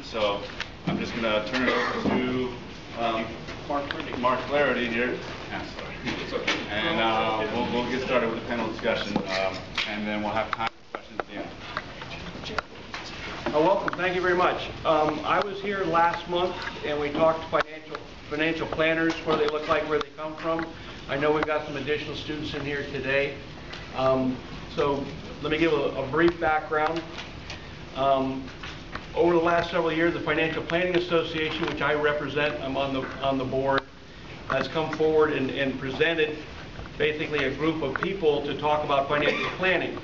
So I'm just going to turn it over to Mark Flaherty here. And we'll get started with the panel discussion, and then we'll have time for questions at the end. Welcome. Thank you very much. I was here last month, and we talked financial planners, what they look like, where they come from. I know we've got some additional students in here today. So let me give a brief background. Over the last several years, the Financial Planning Association, which I represent, I'm on the board, has come forward and presented basically a group of people to talk about financial planning.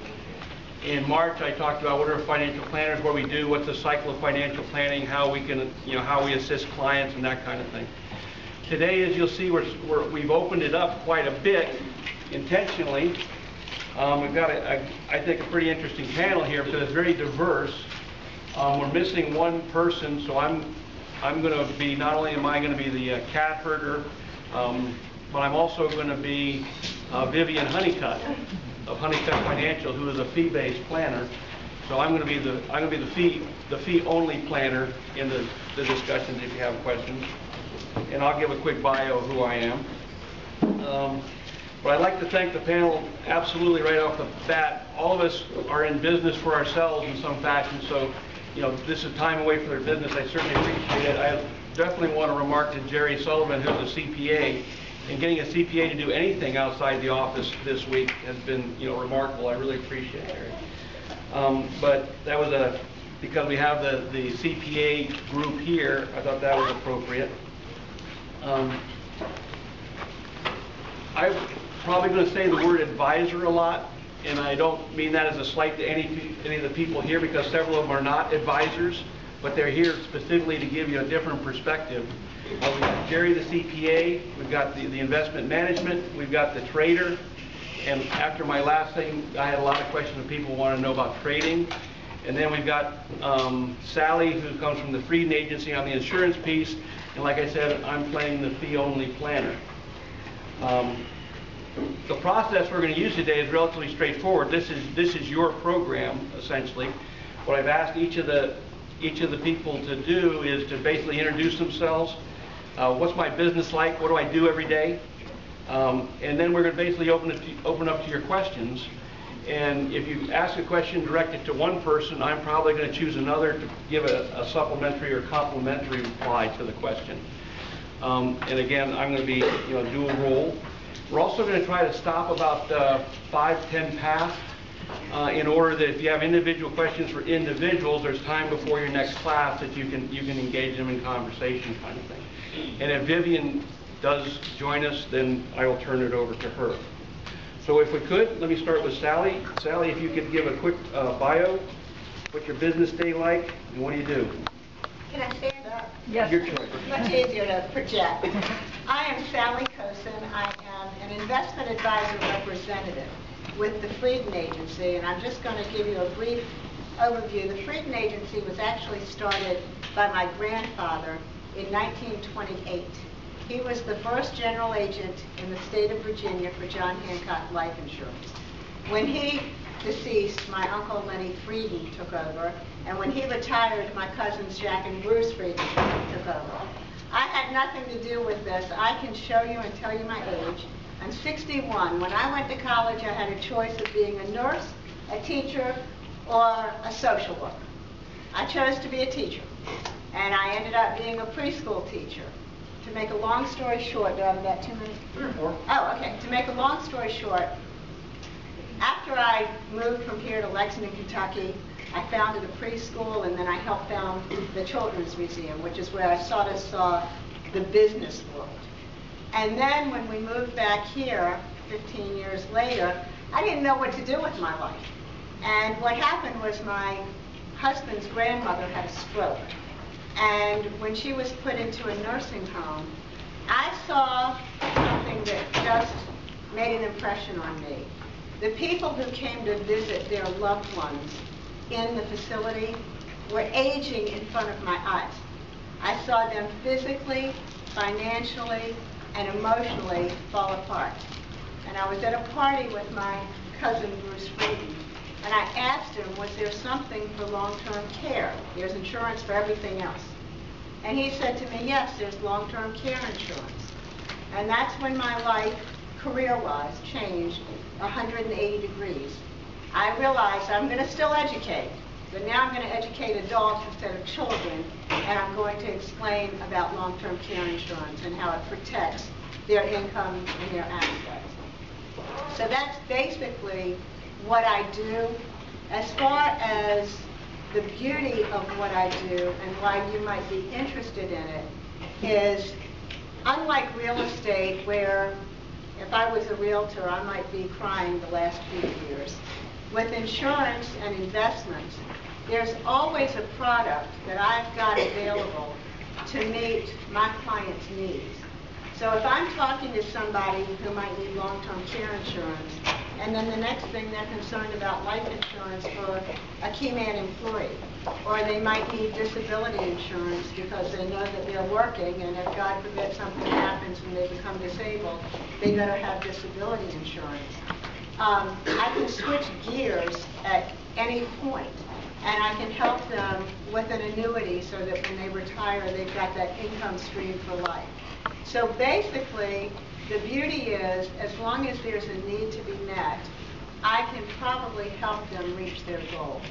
In March, I talked about what are financial planners, what we do, what's the cycle of financial planning, how we can, how we assist clients and that kind of thing. Today, as you'll see, we've opened it up quite a bit intentionally. We've got, I think, a pretty interesting panel here because it's very diverse. We're missing one person, so I'm going to be, not only am I going to be the cat herder, but I'm also going to be Vivian Honeycutt of Honeycutt Financial, who is a fee-based planner. So I'm going to be the fee-only planner in the discussions if you have questions. And I'll give a quick bio of who I am. But I'd like to thank the panel absolutely right off the bat. All of us are in business for ourselves in some fashion, so this is time away from their business. I certainly appreciate it. I definitely want to remark to Jerry Sullivan, who's a CPA, and getting a CPA to do anything outside the office this week has been remarkable. I really appreciate it. But that was because we have the CPA group here, I thought that was appropriate. I'm probably going to say the word advisor a lot, and I don't mean that as a slight to any of the people here, because several of them are not advisors, but they're here specifically to give you a different perspective. We've got Jerry, the CPA, we've got the investment management, we've got the trader, and after my last thing, I had a lot of questions of people who want to know about trading. And then we've got Sally, who comes from the Frieden Agency on the insurance piece, and like I said, I'm playing the fee-only planner. The process we're going to use today is relatively straightforward. This is your program, essentially. What I've asked each of the people to do is to basically introduce themselves. What's my business like? What do I do every day? And then we're going to basically open up to your questions. And if you ask a question directed to one person, I'm probably going to choose another to give a supplementary or complementary reply to the question. And again, I'm going to be dual role. We're also going to try to stop about 5-10 past in order that if you have individual questions for individuals, there's time before your next class that you can engage them in conversation kind of thing. And if Vivian does join us, then I will turn it over to her. So if we could, let me start with Sally. Sally, if you could give a quick bio, what's your business day like, and what do you do? Can I stand up? Yes. Your choice. Much easier to project. I am Sally Kosen. I am an investment advisor representative with the Frieden Agency, and I'm just going to give you a brief overview. The Frieden Agency was actually started by my grandfather in 1928. He was the first general agent in the state of Virginia for John Hancock Life Insurance. When he deceased, my uncle Lenny Frieden took over, and when he retired, my cousins Jack and Bruce Frieden took over. I had nothing to do with this. I can show you and tell you my age. I'm 61. When I went to college, I had a choice of being a nurse, a teacher, or a social worker. I chose to be a teacher, and I ended up being a preschool teacher. To make a long story short, do I have about 2 minutes? 3 or 4. Oh, okay. To make a long story short, after I moved from here to Lexington, Kentucky, I founded a preschool, and then I helped found the Children's Museum, which is where I sort of saw the business world. And then when we moved back here, 15 years later, I didn't know what to do with my life. And what happened was my husband's grandmother had a stroke. And when she was put into a nursing home, I saw something that just made an impression on me. The people who came to visit their loved ones in the facility were aging in front of my eyes. I saw them physically, financially, and emotionally fall apart. And I was at a party with my cousin Bruce Frieden, And I asked him, was there something for long-term care? There's insurance for everything else. And he said to me, yes, there's long-term care insurance. And that's when my life, career-wise, changed 180 degrees. I realized I'm going to still educate, but now I'm going to educate adults instead of children, and I'm going to explain about long-term care insurance and how it protects their income and their assets. So that's basically what I do. As far as the beauty of what I do and why you might be interested in it is, unlike real estate, where if I was a realtor, I might be crying the last few years. With insurance and investments, there's always a product that I've got available to meet my client's needs. So if I'm talking to somebody who might need long-term care insurance, and then the next thing they're concerned about life insurance for a key man employee, or they might need disability insurance because they know that they're working, and if God forbid something happens and they become disabled, they better have disability insurance. I can switch gears at any point, and I can help them with an annuity so that when they retire, they've got that income stream for life. So basically, the beauty is, as long as there's a need to be met, I can probably help them reach their goal.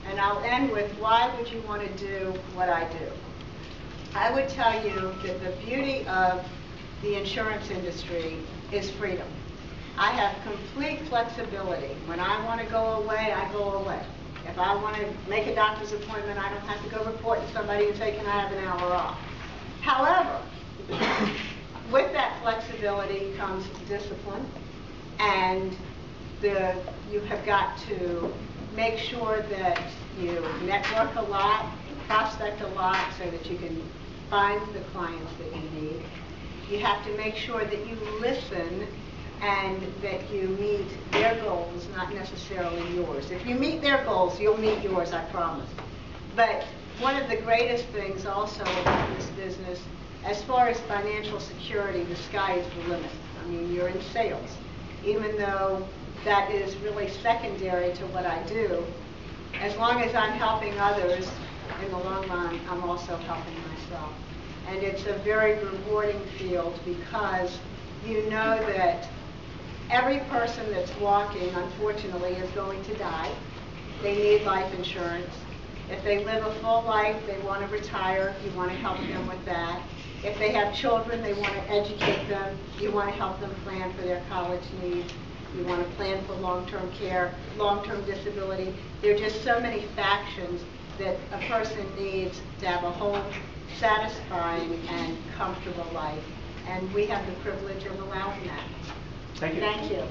And I'll end with, why would you want to do what I do? I would tell you that the beauty of the insurance industry is freedom. I have complete flexibility. When I want to go away, I go away. If I want to make a doctor's appointment, I don't have to go report to somebody and say, can I have an hour off? However, with that flexibility comes discipline, and you have got to make sure that you network a lot, prospect a lot, so that you can find the clients that you need. You have to make sure that you listen and that you meet their goals, not necessarily yours. If you meet their goals, you'll meet yours, I promise. But one of the greatest things also about this business, as far as financial security, the sky is the limit. I mean, you're in sales. Even though that is really secondary to what I do, as long as I'm helping others, in the long run, I'm also helping myself. And it's a very rewarding field because you know that every person that's walking, unfortunately, is going to die. They need life insurance. If they live a full life, they want to retire, you want to help them with that. If they have children, they want to educate them, you want to help them plan for their college needs. You want to plan for long-term care, long-term disability. There are just so many factions that a person needs to have a whole satisfying and comfortable life. And we have the privilege of allowing that. Thank you. Thank you.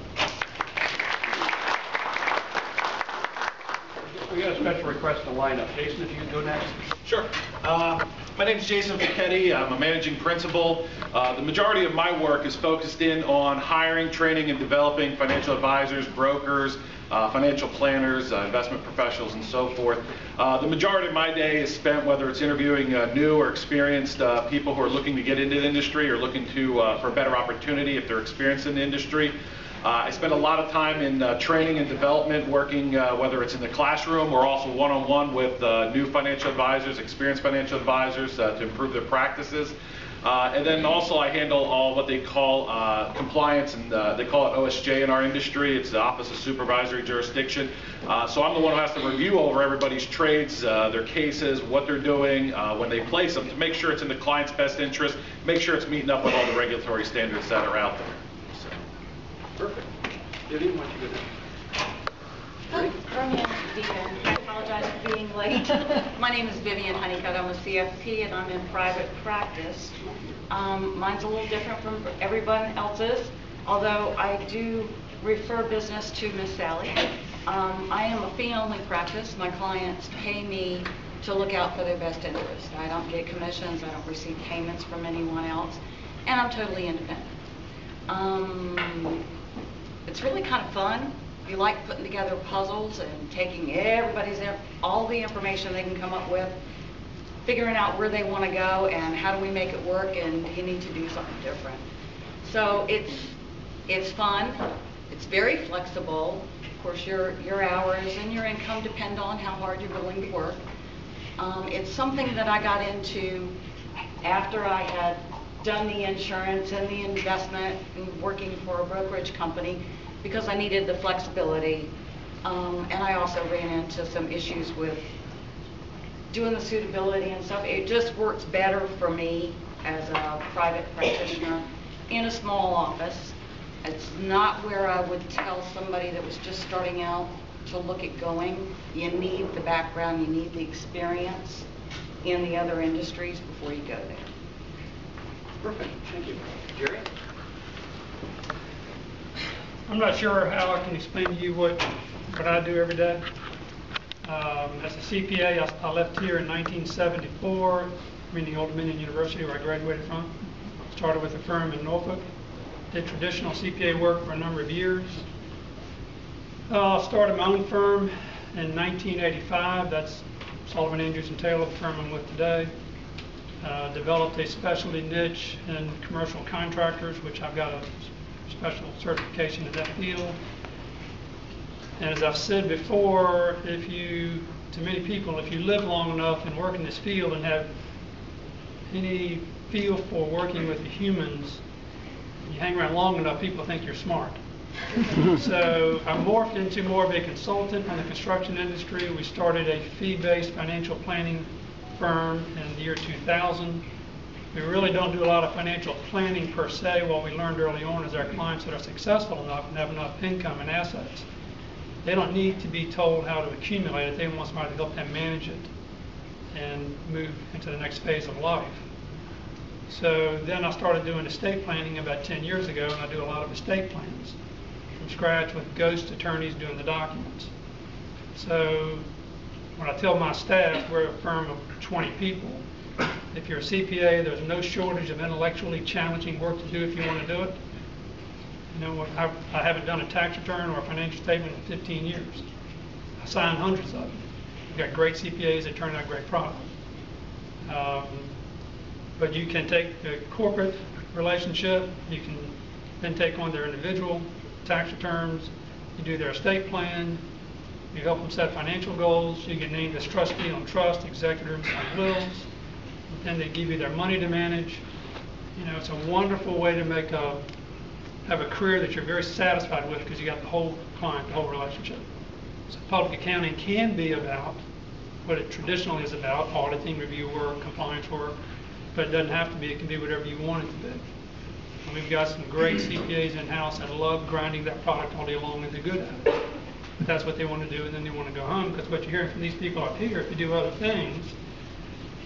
We got a special request to line up. Jason, if you could go next. Sure. My name is Jason Fichetti. I'm a managing principal. The majority of my work is focused in on hiring, training, and developing financial advisors, brokers, financial planners, investment professionals, and so forth. The majority of my day is spent, whether it's interviewing new or experienced people who are looking to get into the industry or looking for a better opportunity if they're experienced in the industry. I spend a lot of time in training and development, working whether it's in the classroom or also one-on-one with new financial advisors, experienced financial advisors to improve their practices. And then also I handle all what they call compliance, and they call it OSJ in our industry. It's the Office of Supervisory Jurisdiction. So I'm the one who has to review over everybody's trades, their cases, what they're doing when they place them, to make sure it's in the client's best interest, make sure it's meeting up with all the regulatory standards that are out there. Perfect. Vivian, why don't you go next? Hi, my name is Zeta. I apologize for being late. My name is Vivian Honeycutt. I'm a CFP and I'm in private practice. Mine's a little different from everyone else's, although I do refer business to Miss Sally. I am a fee-only practice. My clients pay me to look out for their best interest. I don't get commissions. I don't receive payments from anyone else, and I'm totally independent. It's really kind of fun. You like putting together puzzles and taking all the information they can come up with, figuring out where they want to go and how do we make it work, and you need to do something different. So it's fun. It's very flexible. course, your hours and your income depend on how hard you're willing to work. It's something that I got into after I had done the insurance and the investment and working for a brokerage company because I needed the flexibility. And I also ran into some issues with doing the suitability and stuff. It just works better for me as a private practitioner in a small office. It's not where I would tell somebody that was just starting out to look at going. You need the background, you need the experience in the other industries before you go there. Perfect, thank you. Jerry? I'm not sure how I can explain to you what I do every day. As a CPA, I left here in 1974, meaning Old Dominion University, where I graduated from. Started with a firm in Norfolk. Did traditional CPA work for a number of years. Started my own firm in 1985. That's Sullivan, Andrews & Taylor, the firm I'm with today. Developed a specialty niche in commercial contractors, which I've got a special certification in that field. And as I've said before, to many people, if you live long enough and work in this field and have any feel for working with the humans, you hang around long enough, people think you're smart. So I morphed into more of a consultant in the construction industry. We started a fee-based financial planning firm in the year 2000. We really don't do a lot of financial planning per se. What we learned early on is our clients that are successful enough and have enough income and assets, they don't need to be told how to accumulate it. They want somebody to help them manage it and move into the next phase of life. So then I started doing estate planning about 10 years ago, and I do a lot of estate plans from scratch with ghost attorneys doing the documents. So when I tell my staff we're a firm of 20 people, if you're a CPA, there's no shortage of intellectually challenging work to do if you want to do it. You know, I haven't done a tax return or a financial statement in 15 years. I signed hundreds of them. We've got great CPAs that turn out great product. But you can take the corporate relationship, you can then take on their individual tax returns, you do their estate plan, you help them set financial goals, you get named as trustee on trust, executors on wills, and they give you their money to manage. You know, it's a wonderful way to have a career that you're very satisfied with because you got the whole client, the whole relationship. So public accounting can be about what it traditionally is about, auditing, review work, compliance work, but it doesn't have to be. It can be whatever you want it to be. And we've got some great CPAs in-house that love grinding that product all day long and they're good at it. But that's what they want to do, and then they want to go home, because what you're hearing from these people up here, if you do other things,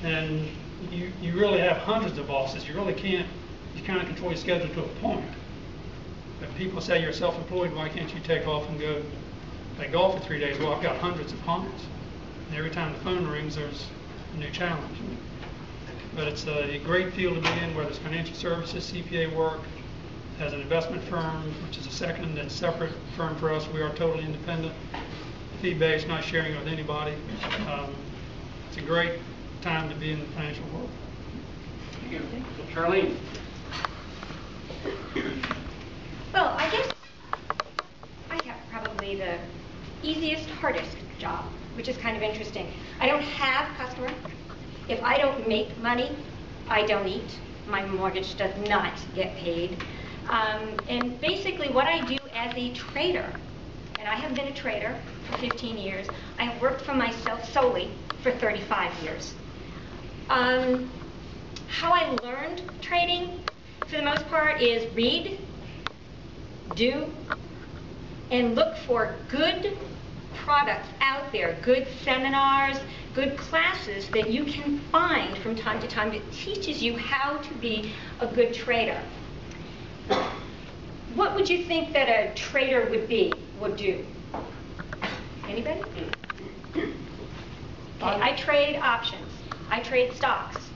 then you really have hundreds of bosses. You really can't, you kind of control your schedule to a point. If people say you're self-employed, why can't you take off and go play golf for 3 days? Well, I've got hundreds of clients. And every time the phone rings, there's a new challenge. But it's a great field to be in, whether it's financial services, CPA work, as an investment firm, which is a second and separate firm for us. We are totally independent, fee-based, not sharing with anybody. It's a great time to be in the financial world. Thank you. Charlene. Well, I guess I have probably the easiest, hardest job, which is kind of interesting. I don't have customers. If I don't make money, I don't eat. My mortgage does not get paid. And basically what I do as a trader, and I have been a trader for 15 years, I have worked for myself solely for 35 years. How I learned trading, for the most part, is read, do, and look for good products out there, good seminars, good classes that you can find from time to time that teaches you how to be a good trader. What would you think that a trader would do? Anybody? Okay, I trade options. I trade stocks.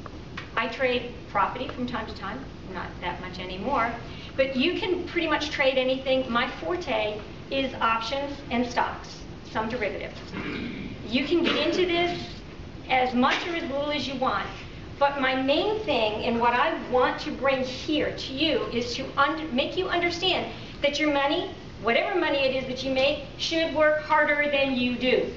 I trade property from time to time, not that much anymore, but you can pretty much trade anything. My forte is options and stocks, some derivatives. You can get into this as much or as little as you want, but my main thing and what I want to bring here to you is to make you understand that your money whatever money it is that you make should work harder than you do.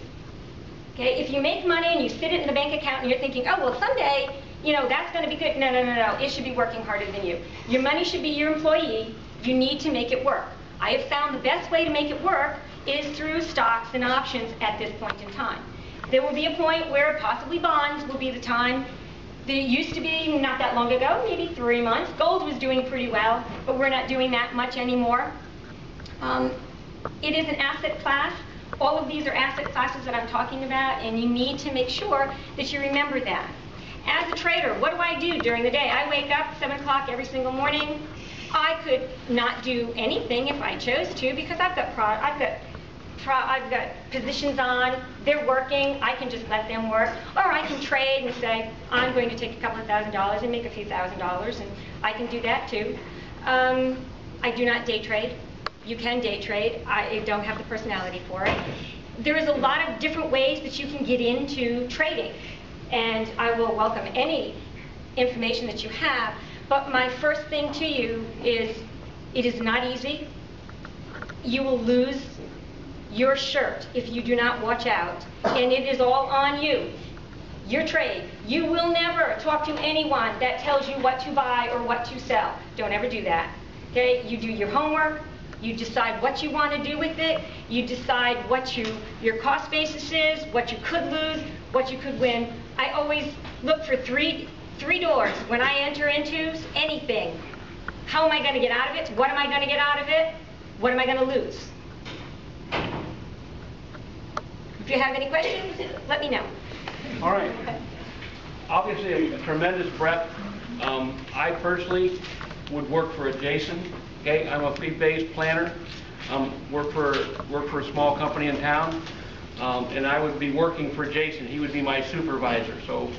Okay, if you make money and you sit it in the bank account and you're thinking, oh, well, someday, you know, that's going to be good. No, no, no, no. It should be working harder than you. Your money should be your employee. You need to make it work. I have found the best way to make it work is through stocks and options at this point in time. There will be a point where possibly bonds will be the time. There used to be, not that long ago, maybe 3 months, gold was doing pretty well, but we're not doing that much anymore. It is an asset class. All of these are asset classes that I'm talking about, and you need to make sure that you remember that. As a trader, what do I do during the day? I wake up 7 o'clock every single morning. I could not do anything if I chose to because I've got positions on, they're working, I can just let them work. Or I can trade and say, I'm going to take a couple of $1,000s and make a few $1,000s, and I can do that too. I do not day trade. You can day trade. I don't have the personality for it. There is a lot of different ways that you can get into trading, and I will welcome any information that you have. But my first thing to you is, it is not easy. You will lose your shirt if you do not watch out, and it is all on you. Your trade. You will never talk to anyone that tells you what to buy or what to sell. Don't ever do that. Okay? You do your homework. You decide what you want to do with it. You decide what your cost basis is, what you could lose, what you could win. I always look for three doors when I enter into anything. How am I going to get out of it? What am I going to get out of it? What am I going to lose? If you have any questions, let me know. All right. Obviously, a tremendous breadth. I personally would work for a Jason. Okay, I'm a fee-based planner. Work for a small company in town, and I would be working for Jason. He would be my supervisor. So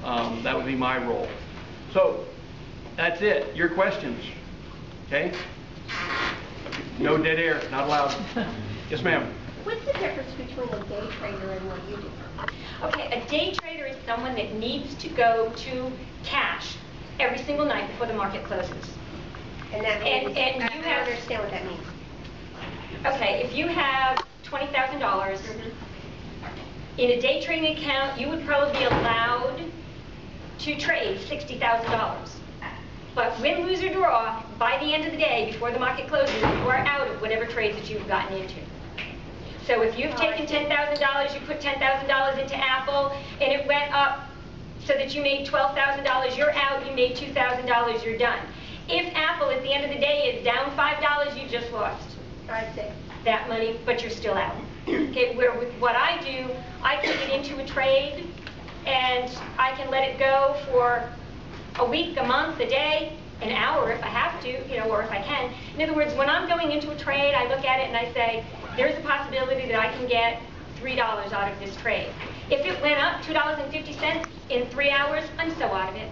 that would be my role. So that's it. Your questions. Okay. No dead air. Not allowed. Yes, ma'am. What's the difference between a day trader and what you do? Okay, a day trader is someone that needs to go to cash every single night before the market closes. And that means, and I don't understand what that means. Okay, if you have $20,000 in a day trading account, you would probably be allowed to trade $60,000. But win, lose, or draw, by the end of the day, before the market closes, you are out of whatever trades that you've gotten into. So if you've taken $10,000, you put $10,000 into Apple, and it went up so that you made $12,000, you're out, you made $2,000, you're done. If Apple at the end of the day is down $5, you just lost that money, but you're still out. Okay, where with what I do, I can get into a trade, and I can let it go for a week, a month, a day, an hour if I have to, you know, or if I can. In other words, when I'm going into a trade, I look at it and I say, there's a possibility that I can get $3 out of this trade. If it went up $2.50 in 3 hours, I'm so out of it.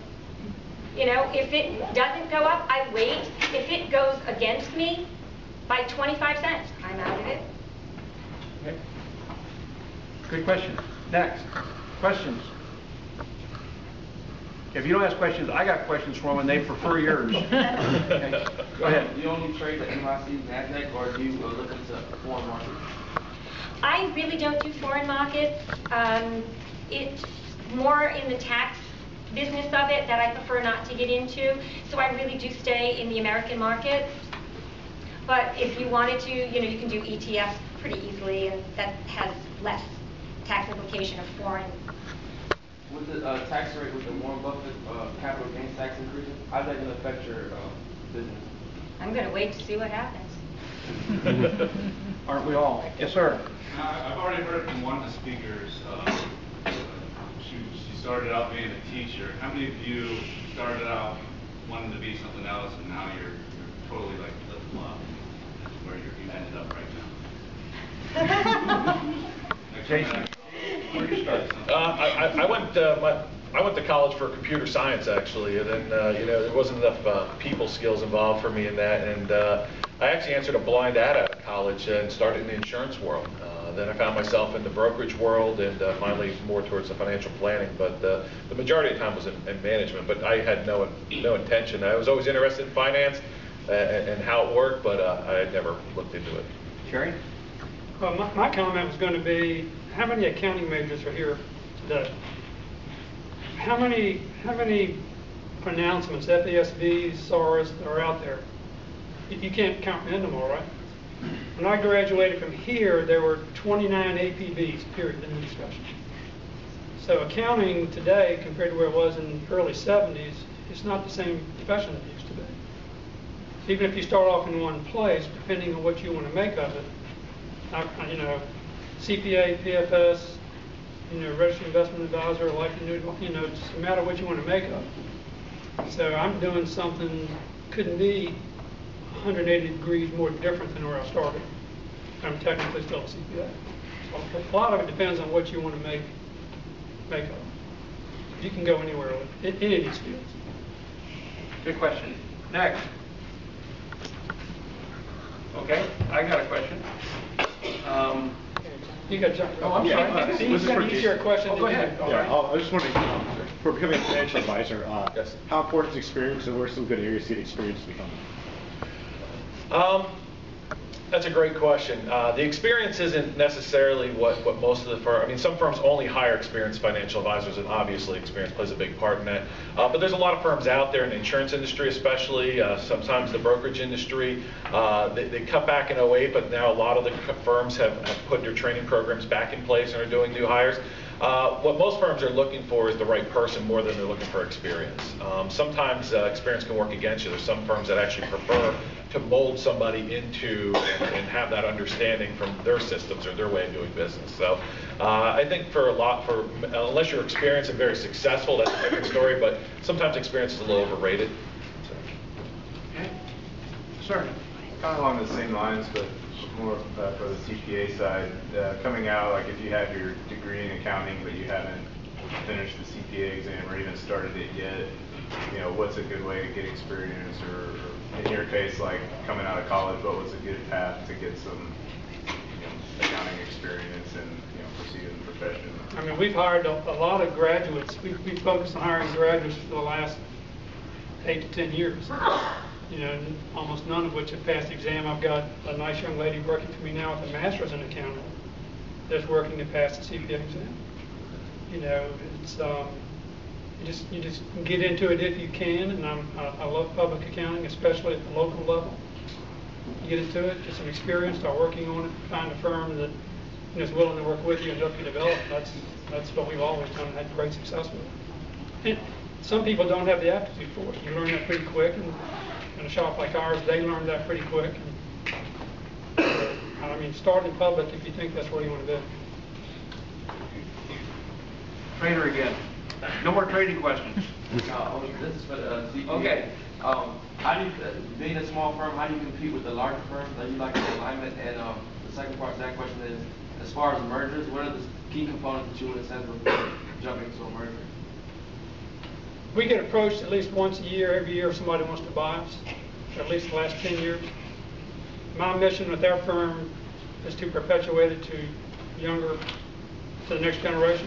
You know, if it doesn't go up, I wait. If it goes against me by 25 cents, I'm out of it. Okay. Good question. Next. Questions? If you don't ask questions, I got questions for them, and they prefer yours. Okay. Go ahead. Do you only trade the NYC, NASDAQ, or do you look into foreign markets? I really don't do foreign markets. It's more in the tax business of it that I prefer not to get into. So I really do stay in the American markets. But if you wanted to, you know, you can do ETFs pretty easily, and that has less tax implication of foreign. With the tax rate, with the Warren Buffett capital gains tax increasing, how is that going to affect your business? I'm going to wait to see what happens. Aren't we all? Yes, sir. I've already heard from one of the speakers. She started out being a teacher. How many of you started out wanting to be something else, and now you're totally like flip-flop? That's where you ended up right now. Jason, where do you start? I went to college for computer science, actually, and then you know, there wasn't enough people skills involved for me in that, and I actually answered a blind ad out of college and started in the insurance world. Then I found myself in the brokerage world, and finally more towards the financial planning. But the majority of the time was in management. But I had no intention. I was always interested in finance. and how it worked, but I had never looked into it. Sherry? Well, my comment was going to be, how many accounting majors are here today? How many pronouncements, FASBs, SARs, that are out there? You can't comprehend them all, right? When I graduated from here, there were 29 APBs, period, in the discussion. So accounting today, compared to where it was in the early 70s, it's not the same profession it used to be. Even if you start off in one place, depending on what you want to make of it, you know, CPA, PFS, you know, registered investment advisor, life annuity, you know, it's a matter of what you want to make of it. So I'm doing something couldn't be 180 degrees more different than where I started. I'm technically still a CPA. So a lot of it depends on what you want to make of it. You can go anywhere with any of these fields. Good question. Next. Okay, I got a question. You got John. Oh, I'm sorry. See, he's got an easier question. Oh, go ahead. Yeah, I was just wondering, for becoming a financial advisor, Yes. how important is experience, and what are some good areas to get experience to become? That's a great question. The experience isn't necessarily what most of the firms, I mean, some firms only hire experienced financial advisors, and obviously experience plays a big part in that. But there's a lot of firms out there in the insurance industry especially, sometimes the brokerage industry. They cut back in '08, but now a lot of the firms have put their training programs back in place and are doing new hires. What most firms are looking for is the right person more than they're looking for experience. Sometimes experience can work against you. There's some firms that actually prefer to mold somebody into and have that understanding from their systems or their way of doing business. So I think unless you're experienced and very successful, that's a different story, but sometimes experience is a little overrated. So. Okay. Sir? Kind of along the same lines, but more for the CPA side. Coming out, like if you have your degree in accounting, but you haven't finished the CPA exam or even started it yet, you know, what's a good way to get experience? Or in your case, like coming out of college, what was a good path to get some, you know, accounting experience and, you know, proceed in the profession? I mean, we've hired a lot of graduates. We've focused on hiring graduates for the last 8 to 10 years. You know, almost none of which have passed the exam. I've got a nice young lady working for me now with a master's in accounting that's working to pass the CPA exam. You know, it's you just get into it if you can, and I love public accounting, especially at the local level. You get into it, get some experience, start working on it, find a firm that is willing to work with you and help you develop. That's what we've always done and had great success with. And some people don't have the aptitude for it. You learn that pretty quick, and in a shop like ours, they learned that pretty quick. And, I mean, start in public if you think that's what you want to do. Trader again. No more trading questions. This is for the CPA. Okay. How do you, being a small firm, how do you compete with the larger firms? Are you like the alignment? And the second part of that question is, as far as mergers, what are the key components that you would assess before jumping to a merger? We get approached at least once a year, every year if somebody wants to buy us, at least the last 10 years. My mission with our firm is to perpetuate it to the next generation.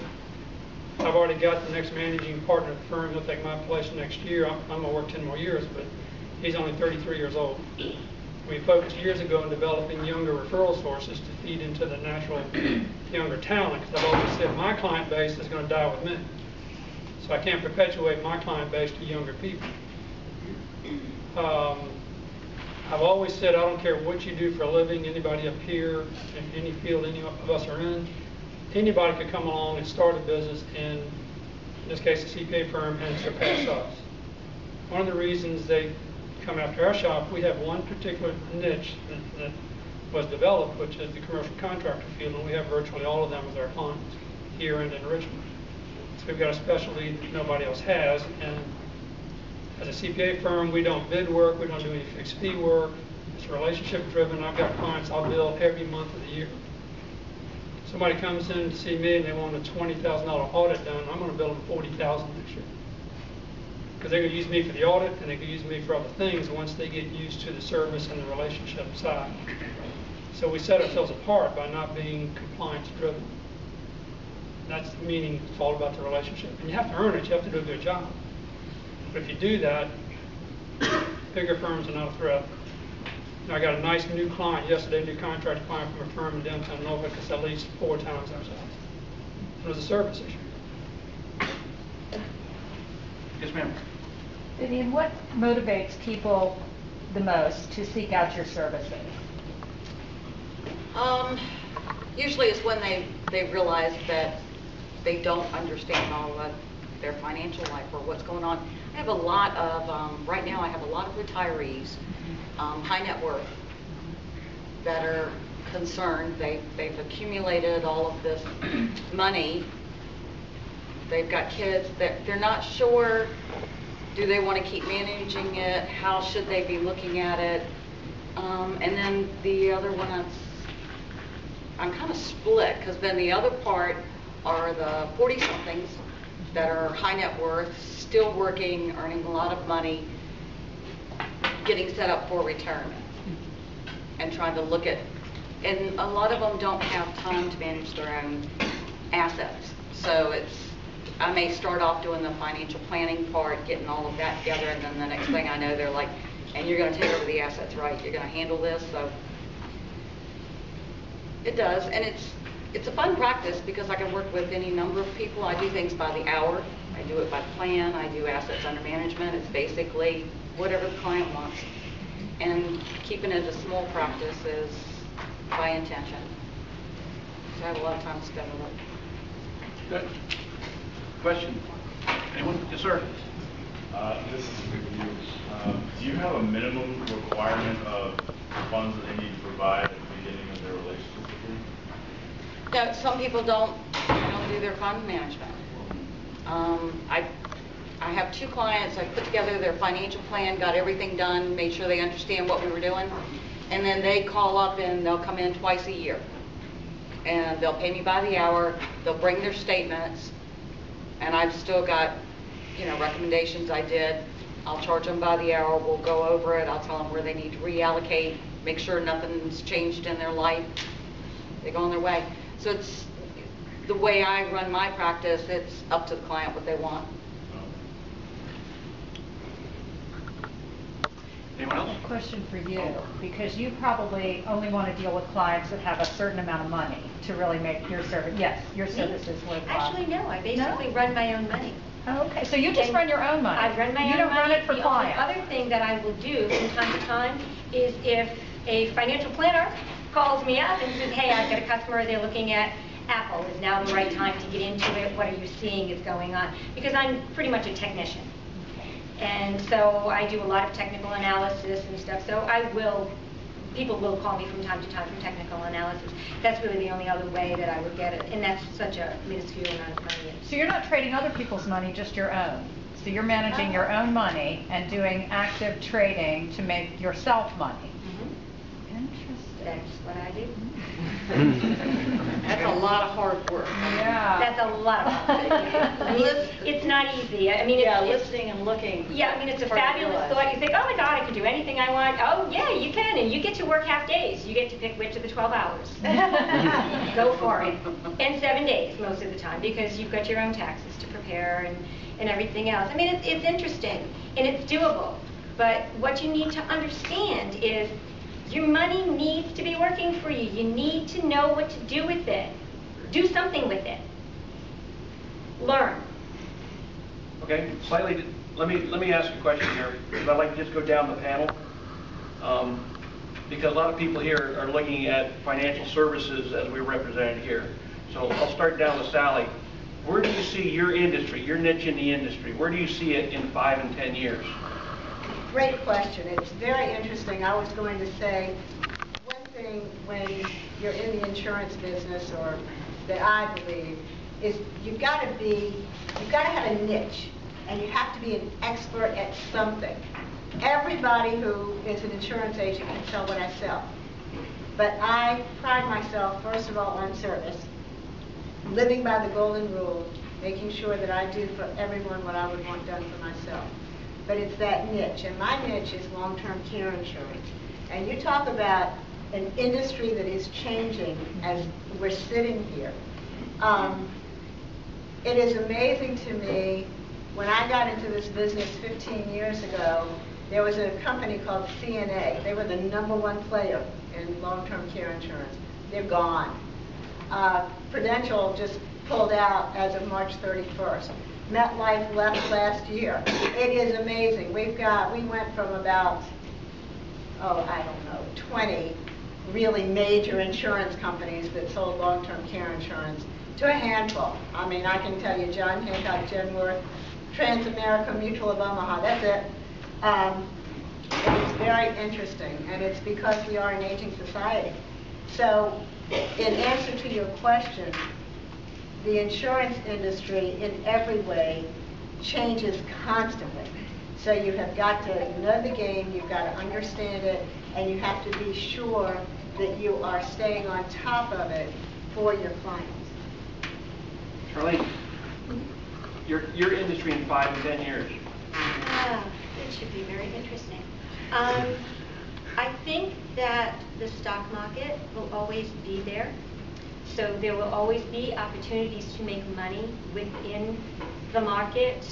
I've already got the next managing partner of the firm. He'll take my place next year. I'm going to work 10 more years, but he's only 33 years old. We focused years ago on developing younger referral sources to feed into the natural younger talent, because I've always said my client base is going to die with me. So I can't perpetuate my client base to younger people. I've always said I don't care what you do for a living, anybody up here, in any field any of us are in, anybody could come along and start a business in this case a CPA firm, and surpass us. One of the reasons they come after our shop, we have one particular niche that was developed, which is the commercial contractor field, and we have virtually all of them as our clients here and in Richmond. So we've got a specialty that nobody else has, and as a CPA firm, we don't bid work, we don't do any fixed fee work. It's relationship driven. I've got clients I'll bill every month of the year. Somebody comes in to see me and they want a $20,000 audit done, I'm going to bill them $40,000 next year. Because they're going to use me for the audit and they're going to use me for other things once they get used to the service and the relationship side. So we set ourselves apart by not being compliance driven. That's meaning it's all about the relationship. And you have to earn it, you have to do a good job. But if you do that, bigger firms are not a threat. You know, I got a nice new client yesterday, new contract client from a firm in downtown Norfolk that's at least 4 times our size. It was a service issue. Yes, ma'am. Vivian, what motivates people the most to seek out your services? Usually it's when they realize that they don't understand all of their financial life or what's going on. I have a lot of, right now I have a lot of retirees, high net worth, that are concerned. They've accumulated all of this money. They've got kids that they're not sure, do they want to keep managing it? How should they be looking at it? And then the other one, I'm kind of split, because then the other part are the 40-somethings that are high net worth, still working, earning a lot of money, getting set up for retirement, and trying to look at, and a lot of them don't have time to manage their own assets. So I may start off doing the financial planning part, getting all of that together, and then the next thing I know, they're like, and you're going to take over the assets, right? You're going to handle this. So it does, and it's a fun practice because I can work with any number of people. I do things by the hour. I do it by plan. I do assets under management. It's basically whatever the client wants. And keeping it a small practice is by intention. So I have a lot of time to spend with it. Good. Question? Anyone? Yes, sir. This is for you. Do you have a minimum requirement of funds that they need to provide at the beginning of their relationship with you? No, some people don't do their fund management. I have 2 clients. I put together their financial plan, got everything done, made sure they understand what we were doing, and then they call up and they'll come in twice a year, and they'll pay me by the hour. They'll bring their statements, and I've still got, recommendations I did. I'll charge them by the hour. We'll go over it. I'll tell them where they need to reallocate, make sure nothing's changed in their life. They go on their way. So it's the way I run my practice. It's up to the client what they want. Anyone else? Question for you, because you probably only want to deal with clients that have a certain amount of money to really make your service, yes, your services worthwhile. Actually, no, I basically run my own money. Oh, okay, so you just run your own money? I run my own money. You don't run it for clients? The other thing that I will do from time to time is if a financial planner calls me up and says, hey, I've got a customer, they're looking at Apple, is now the right time to get into it, what are you seeing is going on? Because I'm pretty much a technician. And so I do a lot of technical analysis and stuff, so people will call me from time to time for technical analysis. That's really the only other way that I would get it, and that's such a minuscule amount of money. So you're not trading other people's money, just your own? So you're managing your own money and doing active trading to make yourself money? Interesting. That's what I do. That's a lot of hard work. Yeah. That's a lot of work. It's not easy. I mean, listening and looking. Yeah, I mean, it's a fabulous thought. You think, oh my God, I can do anything I want. Oh yeah, you can, and you get to work half days. You get to pick which of the 12 hours. Go for it. And 7 days most of the time, because you've got your own taxes to prepare and everything else. I mean, it's interesting, and it's doable. But what you need to understand is your money needs to be working for you. You need to know what to do with it. Do something with it. Learn. Okay, slightly, let me ask a question here, because I'd like to just go down the panel. Because a lot of people here are looking at financial services as we're represented here. So I'll start down with Sally. Where do you see your industry, your niche in the industry, where do you see it in 5 and 10 years? Great question. It's very interesting. I was going to say, one thing when you're in the insurance business, or that I believe, is you've got to have a niche, and you have to be an expert at something. Everybody who is an insurance agent can sell what I sell. But I pride myself, first of all, on service, living by the golden rule, making sure that I do for everyone what I would want done for myself. But it's that niche, and my niche is long-term care insurance. And you talk about an industry that is changing as we're sitting here. It is amazing to me, when I got into this business 15 years ago, There was a company called CNA. They were the #1 player in long-term care insurance. They're gone. Prudential just pulled out as of March 31st. MetLife left last year. It is amazing. We went from about, I don't know, 20 really major insurance companies that sold long-term care insurance to a handful. I mean, I can tell you John Hancock, Genworth, Transamerica Mutual of Omaha, that's it. It's very interesting, and it's because we are an aging society. So, in answer to your question, the insurance industry in every way changes constantly. So you have got to know the game, you've got to understand it, and you have to be sure that you are staying on top of it for your clients. Charlene, your industry in 5 and 10 years. It should be very interesting. I think that the stock market will always be there. So there will always be opportunities to make money within the market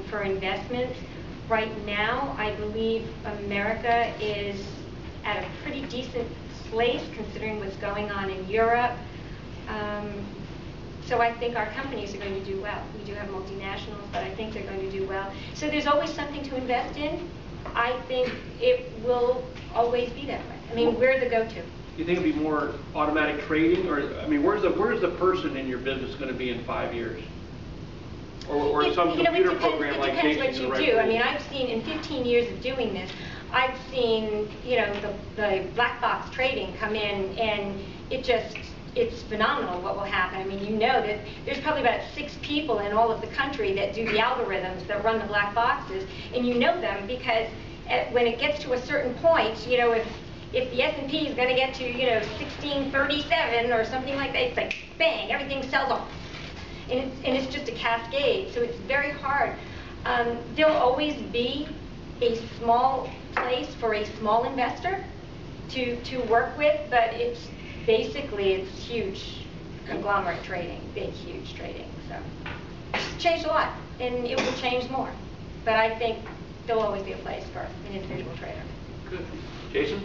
for investments. Right now, I believe America is at a pretty decent place considering what's going on in Europe. So I think our companies are going to do well. We do have multinationals, but I think they're going to do well. So there's always something to invest in. I think it will always be that way. I mean, we're the go-to. You think it'll be more automatic trading, or I mean, where's the person in your business going to be in 5 years? Or some computer program like It depends what you do. I mean, I've seen in 15 years of doing this, I've seen the black box trading come in, and it's phenomenal what will happen. I mean, you know that there's probably about 6 people in all of the country that do the algorithms that run the black boxes, and you know them because when it gets to a certain point, if the S&P is going to get to 1637 or something like that, it's like bang, everything sells off, and it's just a cascade. So it's very hard. There'll always be a small place for a small investor to work with, but it's huge conglomerate trading, big, huge trading. So it's changed a lot, and it will change more. But I think there'll always be a place for an individual trader. Good. Jason?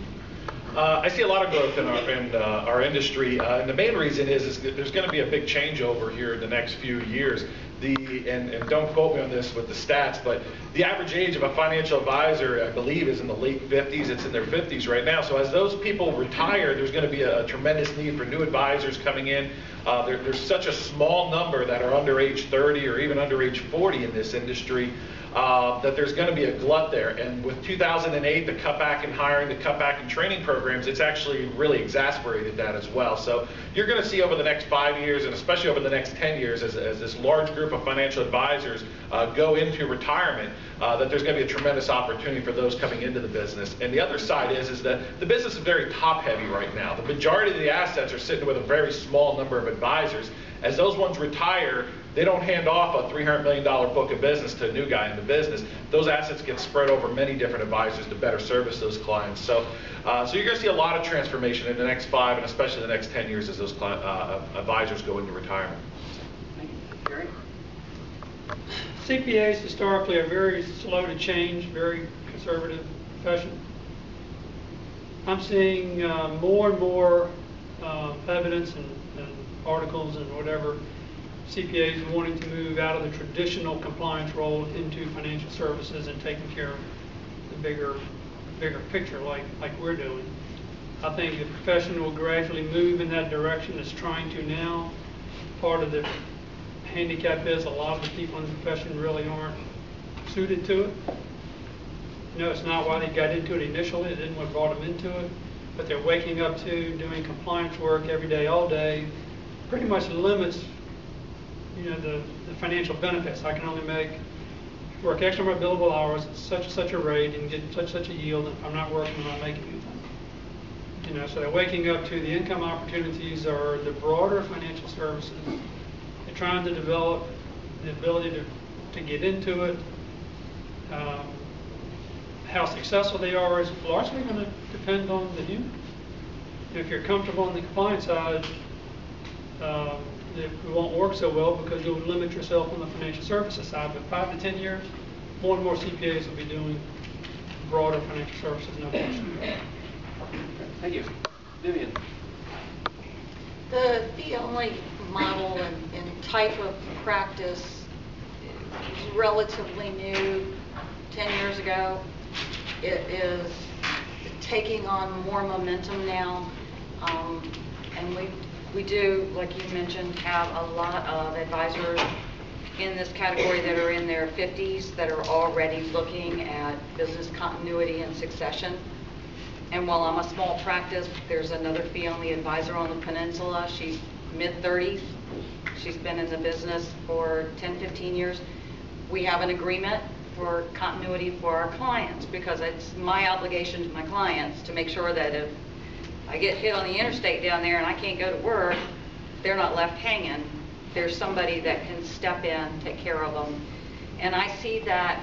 I see a lot of growth in our industry, and the main reason is that there's going to be a big changeover here in the next few years. And don't quote me on this with the stats, but the average age of a financial advisor, I believe, is in the late 50s. It's in their 50s right now. So as those people retire, there's going to be a tremendous need for new advisors coming in. There's such a small number that are under age 30 or even under age 40 in this industry. That there's going to be a glut there. And with 2008, the cutback in hiring, the cutback in training programs, it's actually really exacerbated that as well. So you're going to see over the next 5 years, and especially over the next 10 years, as this large group of financial advisors go into retirement, that there's going to be a tremendous opportunity for those coming into the business. And the other side is that the business is very top-heavy right now. The majority of the assets are sitting with a very small number of advisors. As those ones retire, they don't hand off a $300 million book of business to a new guy in the business. Those assets get spread over many different advisors to better service those clients. So you're going to see a lot of transformation in the next 5 and especially the next 10 years as those advisors go into retirement. Thank you. Gary? CPAs historically are very slow to change, very conservative profession. I'm seeing more and more evidence and articles and whatever, CPAs wanting to move out of the traditional compliance role into financial services and taking care of the bigger picture like we're doing. I think the profession will gradually move in that direction. It's trying to now. Part of the handicap is a lot of the people in the profession really aren't suited to it. It's not why they got into it initially. It isn't what brought them into it. But they're waking up to doing compliance work every day, all day, pretty much limits the financial benefits. I can only work extra my billable hours at such a rate and get such a yield. If I'm not working, I'm not making anything. So they're waking up to the income opportunities or the broader financial services. They're trying to develop the ability to get into it. How successful they are is largely going to depend on the human. If you're comfortable on the compliance side, it won't work so well because you'll limit yourself on the financial services side. But 5 to 10 years, more and more CPAs will be doing broader financial services, no question. Thank you. Vivian? The fee-only model and type of practice is relatively new, 10 years ago. It is taking on more momentum now, and we do, like you mentioned, have a lot of advisors in this category that are in their 50s that are already looking at business continuity and succession. And while I'm a small practice, there's another fee-only advisor on the peninsula. She's mid-30s. She's been in the business for 10, 15 years. We have an agreement for continuity for our clients because it's my obligation to my clients to make sure that if I get hit on the interstate down there and I can't go to work, they're not left hanging. There's somebody that can step in, take care of them. And I see that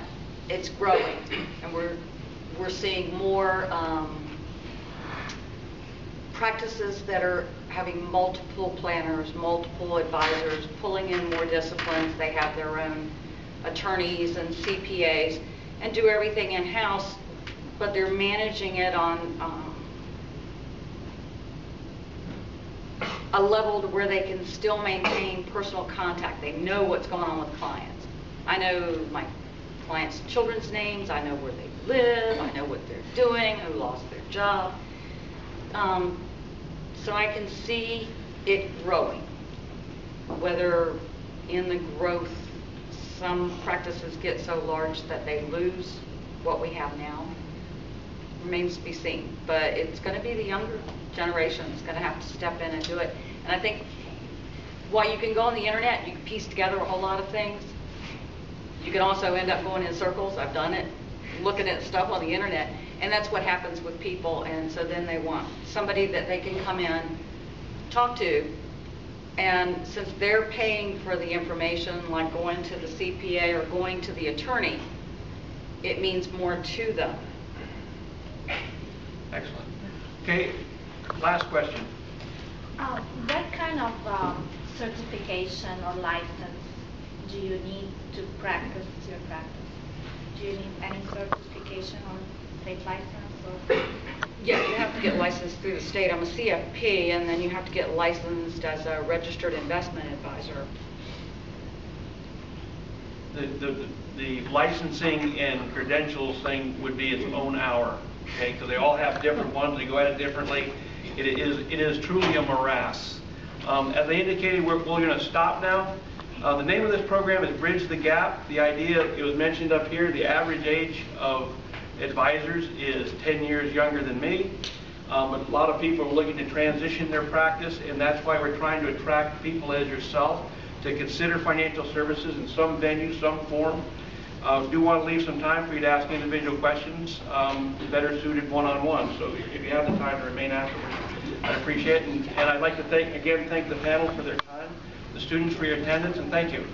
it's growing, and we're seeing more practices that are having multiple planners, multiple advisors, pulling in more disciplines. They have their own attorneys and CPAs and do everything in-house, but they're managing it on a level to where they can still maintain personal contact. They know what's going on with clients. I know my clients' children's names, I know where they live, I know what they're doing, who lost their job. So I can see it growing. Whether in the growth some practices get so large that they lose what we have now remains to be seen. But it's going to be the younger generation that's going to have to step in and do it. And I think while you can go on the internet, you can piece together a whole lot of things. You can also end up going in circles. I've done it, looking at stuff on the internet. And that's what happens with people. And so then they want somebody that they can come in, talk to. And since they're paying for the information, like going to the CPA or going to the attorney, it means more to them. Excellent. Okay, last question. What kind of certification or license do you need to practice your practice? Do you need any certification or state license? Or? Yeah, you have to get licensed through the state. I'm a CFP, and then you have to get licensed as a registered investment advisor. The licensing and credentials thing would be its own hour, okay? Because they all have different ones. They go at it differently. It is truly a morass. As I indicated, we're going to stop now. The name of this program is Bridge the Gap. The idea, it was mentioned up here, the average age of advisors is 10 years younger than me. But a lot of people are looking to transition their practice, and that's why we're trying to attract people as yourself to consider financial services in some venue, some form. Do want to leave some time for you to ask individual questions, better suited one-on-one. So if you have the time to remain afterwards, I'd appreciate it. And I'd like to thank the panel for their time, the students for your attendance, and thank you.